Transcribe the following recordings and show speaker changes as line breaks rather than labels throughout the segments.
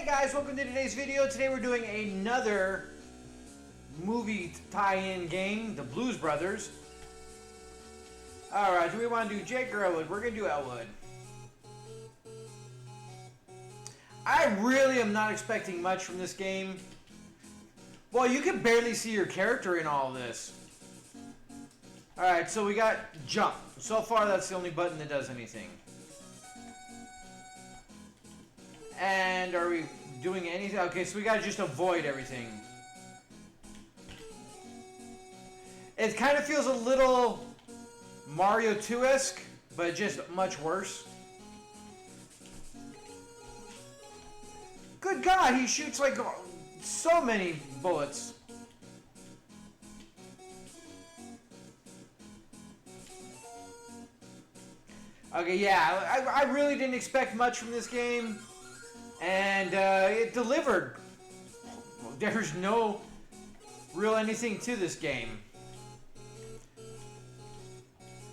Hey guys, welcome to today's video. Today we're doing another movie tie-in game, The Blues Brothers. Alright, do we want to do Jake or Elwood? We're going to do Elwood. I really am not expecting much from this game. Well, you can barely see your character in all of this. Alright, so we got jump. So far that's the only button that does anything. And are we doing anything? Okay, so we gotta just avoid everything. It kind of feels a little Mario 2-esque, but just much worse. Good God, he shoots like so many bullets. Okay, yeah, I really didn't expect much from this game. And it delivered. There's no real anything to this game.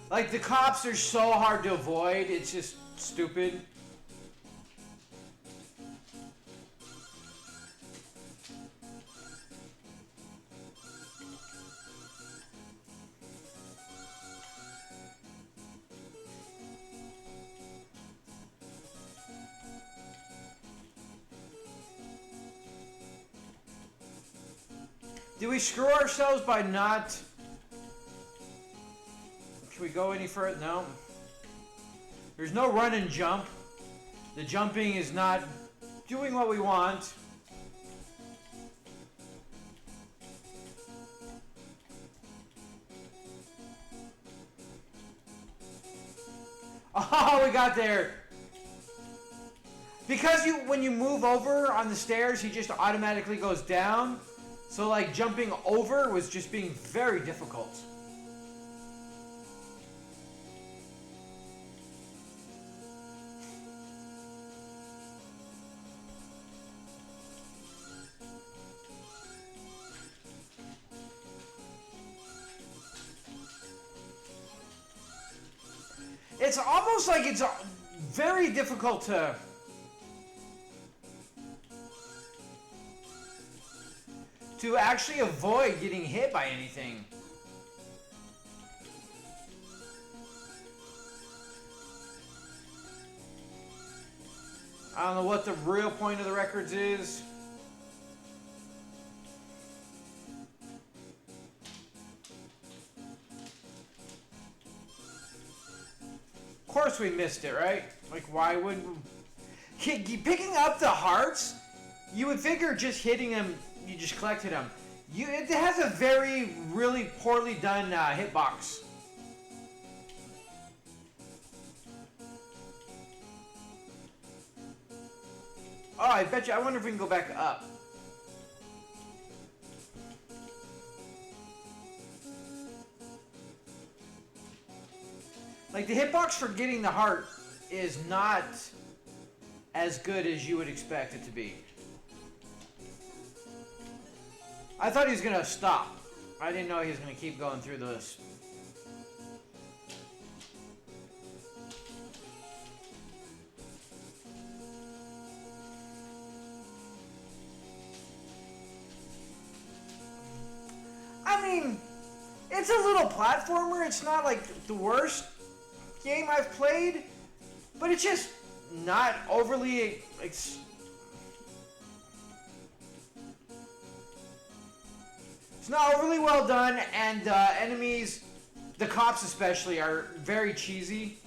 Like, the cops are so hard to avoid, it's just stupid. Did we screw ourselves by not... Can we go any further? No. There's no run and jump. The jumping is not doing what we want. Oh, we got there. Because when you move over on the stairs, he just automatically goes down. So, like, jumping over was just being very difficult. It's almost like it's very difficult to actually avoid getting hit by anything. I don't know what the real point of the records is. Of course we missed it, right? Like, why would... Picking up the hearts, you would figure just hitting them, you just collected them. It has a really poorly done hitbox. Oh, I bet you. I wonder if we can go back up. Like, the hitbox for getting the heart is not as good as you would expect it to be. I thought he was going to stop. I didn't know he was going to keep going through this. I mean, it's a little platformer. It's not like the worst game I've played, but it's just not overly... It's not overly well done, and enemies, the cops especially, are very cheesy.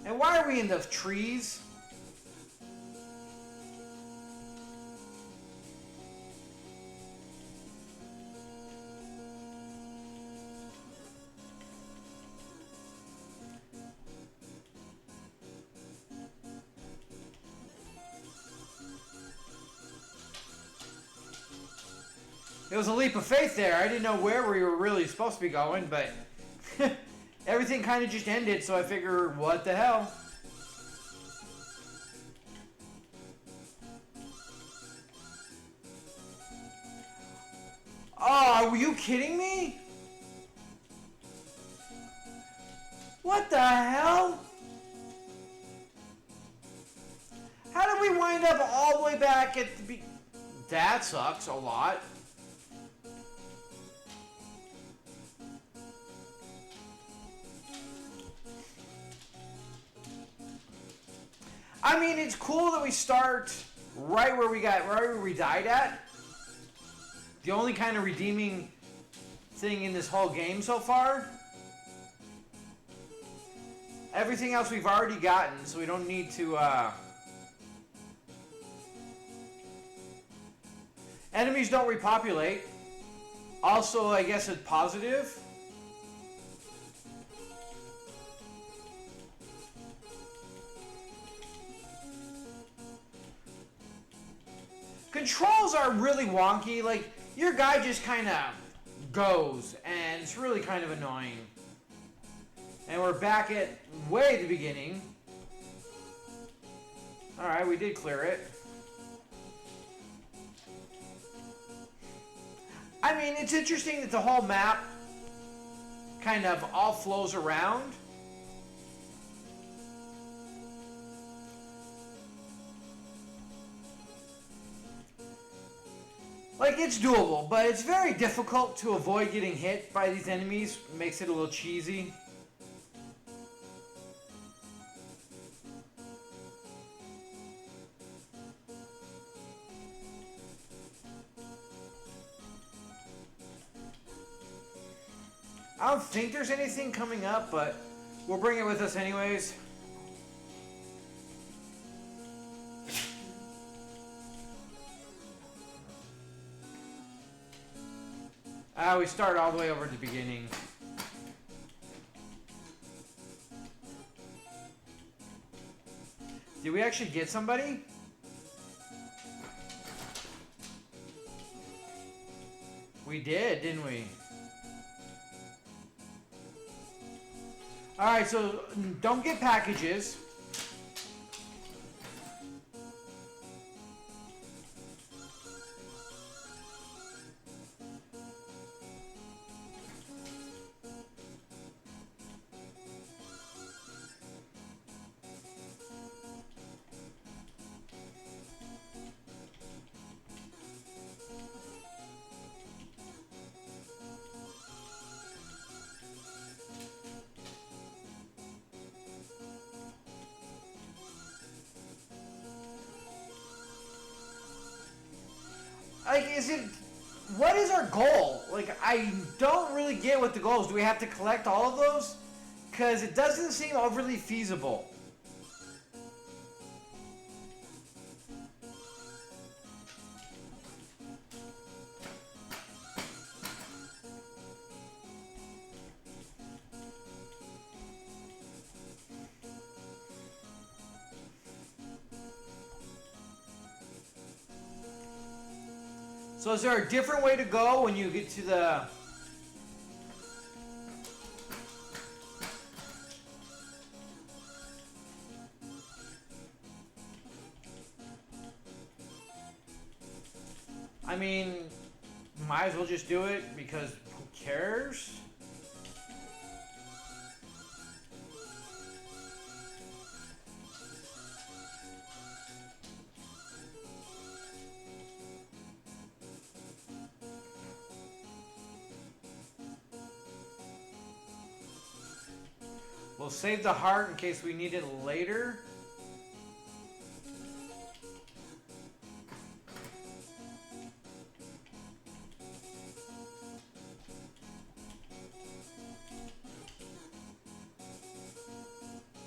And why are we in the trees? It was a leap of faith there. I didn't know where we were really supposed to be going, but everything kind of just ended, so I figured, what the hell? Oh, are you kidding me? What the hell? we wind up all the way back at the That sucks a lot. I mean, it's cool that we start right where we died at. The only kind of redeeming thing in this whole game so far. Everything else we've already gotten, so we don't need to, Enemies don't repopulate. Also, I guess it's positive. Controls are really wonky. Like, your guy just kind of goes, and it's really kind of annoying. And we're back at way the beginning. Alright, we did clear it. I mean, it's interesting that the whole map kind of all flows around. Like, it's doable, but it's very difficult to avoid getting hit by these enemies. Makes it a little cheesy. I don't think there's anything coming up, but we'll bring it with us anyways. We start all the way over at the beginning. Did we actually get somebody? We did, didn't we? Alright, so don't get packages. Like, what is our goal? Like, I don't really get what the goal is. Do we have to collect all of those? Because it doesn't seem overly feasible. So is there a different way to go when you get to the... I mean, might as well just do it because who cares? We'll save the heart in case we need it later.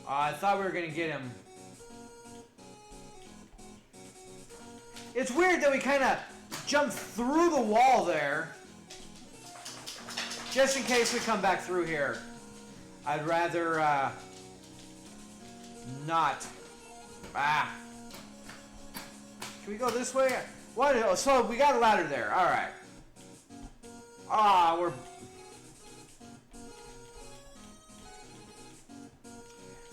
I thought we were going to get him. It's weird that we kind of jumped through the wall there. Just in case we come back through here. I'd rather, not. Can we go this way? What? So we got a ladder there. All right. We're...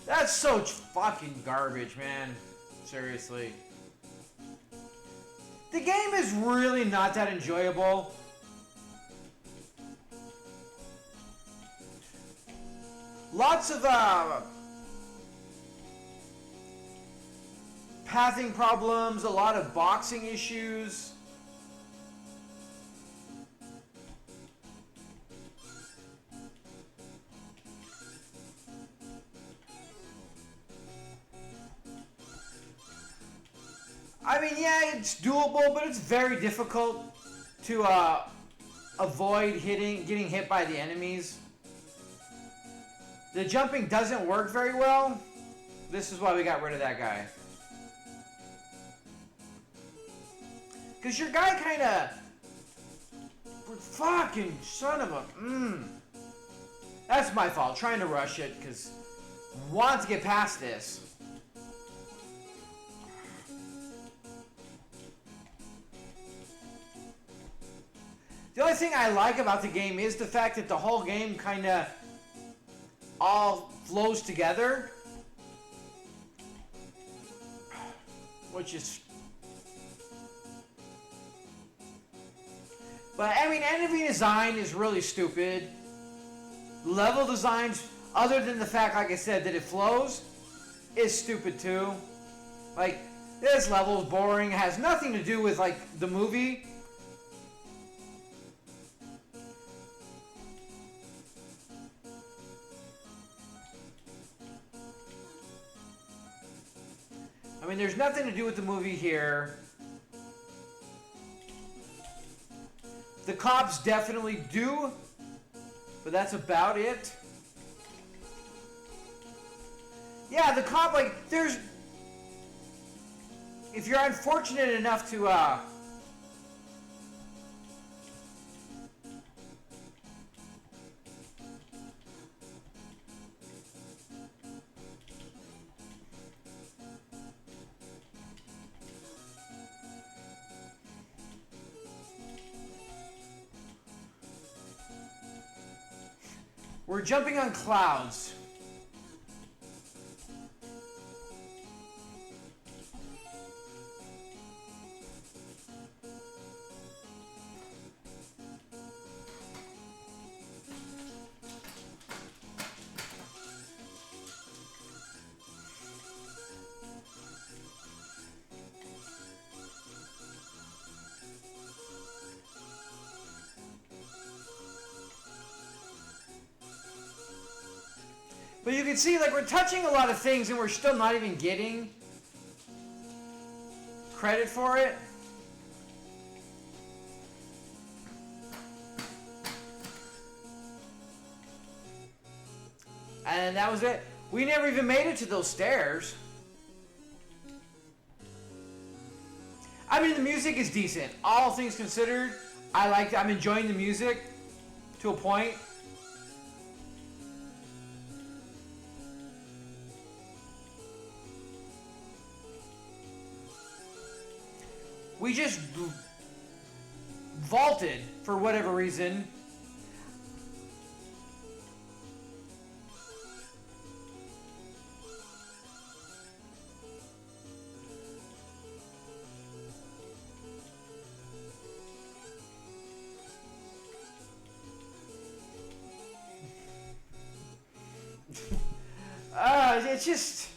That's so fucking garbage, man. Seriously. The game is really not that enjoyable. Lots of pathing problems, a lot of boxing issues. I mean, yeah, it's doable, but it's very difficult to avoid getting hit by the enemies. The jumping doesn't work very well. This is why we got rid of that guy. Because your guy kind of... Fucking son of a... That's my fault, trying to rush it, because I want to get past this. The only thing I like about the game is the fact that the whole game kind of all flows together. Which is... But, I mean, enemy design is really stupid. Level designs, other than the fact, like I said, that it flows, is stupid too. Like, this level is boring. It has nothing to do with, like, the movie. I mean, there's nothing to do with the movie here. The cops definitely do, but that's about it. Yeah, the cop, like, there's... If you're unfortunate enough to, we're jumping on clouds. But you can see, like, we're touching a lot of things and we're still not even getting credit for it. And that was it. We never even made it to those stairs. I mean, the music is decent. All things considered, I like it. I'm enjoying the music to a point. We just vaulted for whatever reason. It's just...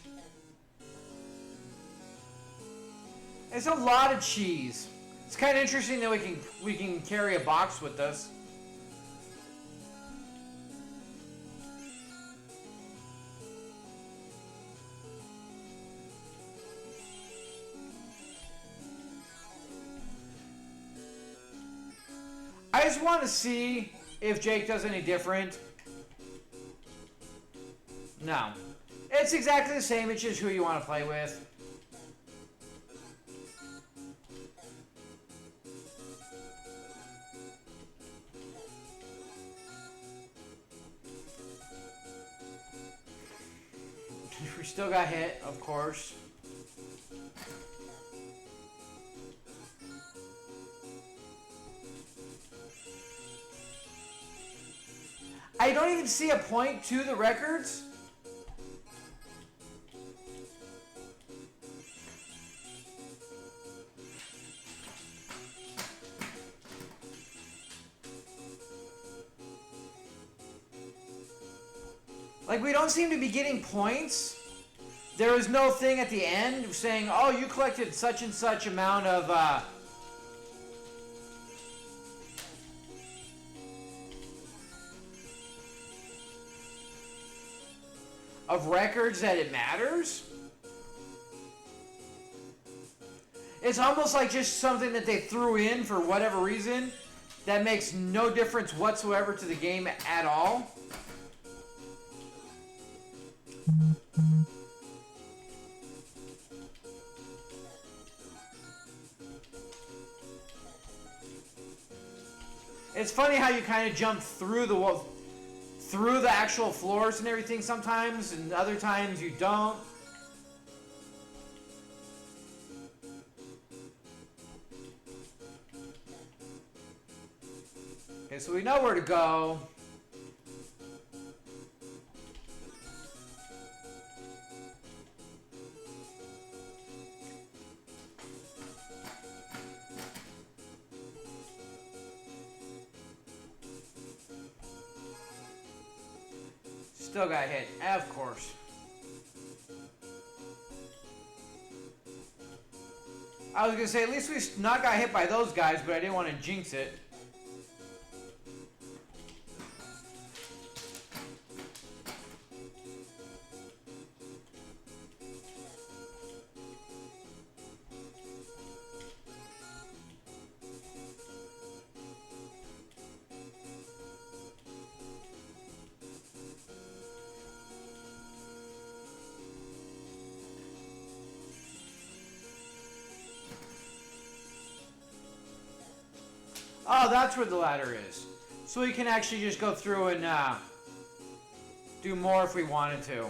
It's a lot of cheese. It's kind of interesting that we can carry a box with us. I just want to see if Jake does any different. No. It's exactly the same, it's just who you want to play with. We still got hit, of course. I don't even see a point to the records. Like, we don't seem to be getting points there was no thing at the end saying, oh, you collected such and such amount of records that it matters. It's almost like just something that they threw in for whatever reason that makes no difference whatsoever to the game at all. It's funny how you kind of jump through the actual floors and everything sometimes, and other times you don't. Okay, so we know where to go. Still got hit, of course. I was gonna say, at least we not got hit by those guys, but I didn't want to jinx it. Oh, that's where the ladder is. So we can actually just go through and do more if we wanted to.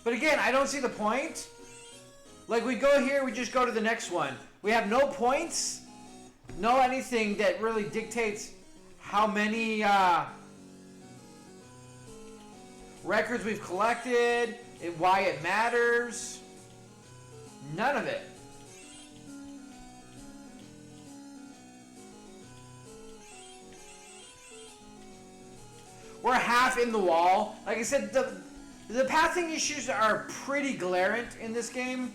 But again, I don't see the point. Like, we go here, we just go to the next one. We have no points, no anything that really dictates how many records we've collected, and why it matters. None of it. We're half in the wall. Like I said, the pathing issues are pretty glaring in this game.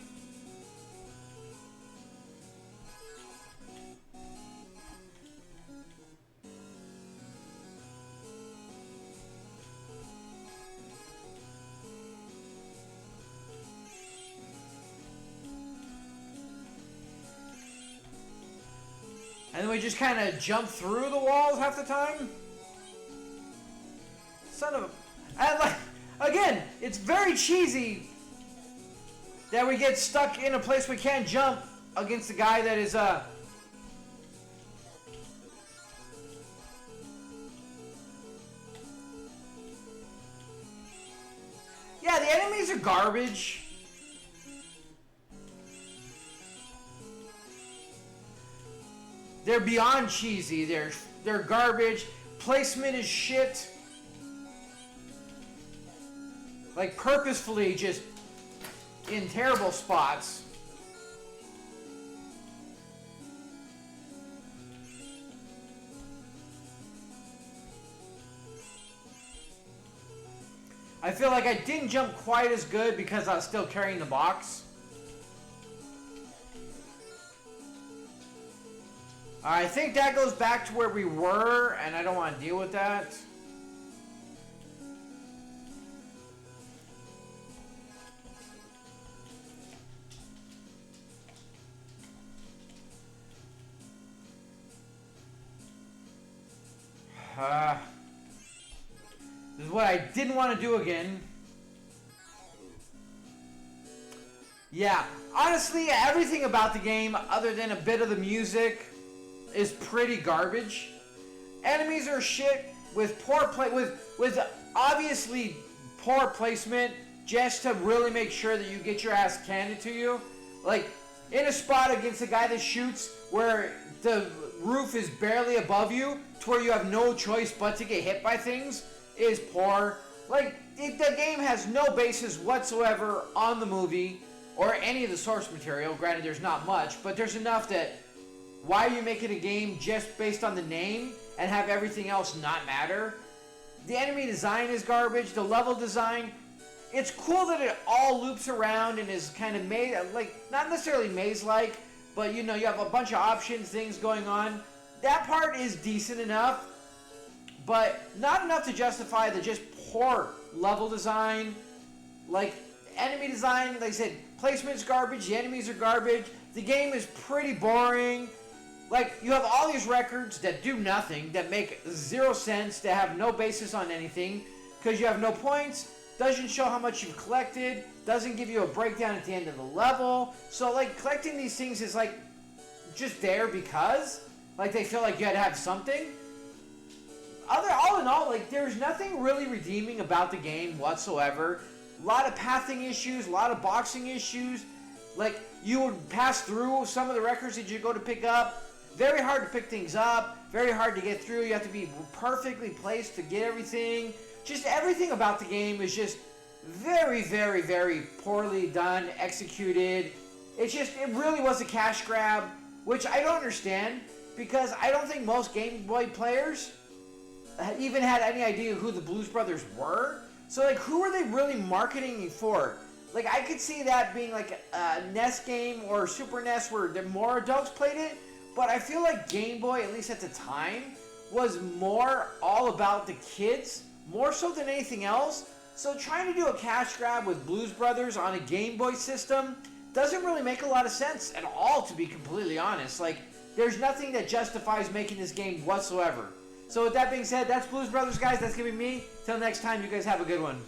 And then we just kind of jump through the walls half the time. Son of a... And like, again, it's very cheesy that we get stuck in a place we can't jump against a guy that is, Yeah, the enemies are garbage. They're beyond cheesy. They're garbage. Placement is shit. Like, purposefully just in terrible spots. I feel like I didn't jump quite as good because I was still carrying the box. I think that goes back to where we were, and I don't want to deal with that. This is what I didn't want to do again. Yeah, honestly, everything about the game, other than a bit of the music, is pretty garbage. Enemies are shit with poor with obviously poor placement, just to really make sure that you get your ass handed to you. Like, in a spot against a guy that shoots where the roof is barely above you, to where you have no choice but to get hit by things, is poor. Like, the game has no basis whatsoever on the movie or any of the source material. Granted, there's not much, but there's enough that why are you making a game just based on the name and have everything else not matter? The enemy design is garbage. The level design, it's cool that it all loops around and is kind of made, like, not necessarily maze-like, but you know, you have a bunch of options, things going on. That part is decent enough, but not enough to justify the just poor level design. Like, enemy design, like I said, placement's garbage, the enemies are garbage, the game is pretty boring. Like, you have all these records that do nothing, that make 0 sense, that have no basis on anything, because you have no points, doesn't show how much you've collected, doesn't give you a breakdown at the end of the level. So, like, collecting these things is, like, just there because, like, they feel like you had to have something. All in all, like, there's nothing really redeeming about the game whatsoever. A lot of pathing issues, a lot of boxing issues. Like, you would pass through some of the records that you go to pick up. Very hard to pick things up, very hard to get through. You have to be perfectly placed to get everything. Just everything about the game is just very, very, very poorly done, executed. It really was a cash grab, which I don't understand, because I don't think most Game Boy players even had any idea who the Blues Brothers were. So, like, who were they really marketing for? Like, I could see that being like a NES game or Super NES where more adults played it, but I feel like Game Boy, at least at the time, was more all about the kids, more so than anything else. So trying to do a cash grab with Blues Brothers on a Game Boy system doesn't really make a lot of sense at all, to be completely honest. Like, there's nothing that justifies making this game whatsoever. So with that being said, that's Blues Brothers, guys. That's going to be me. Till next time, you guys have a good one.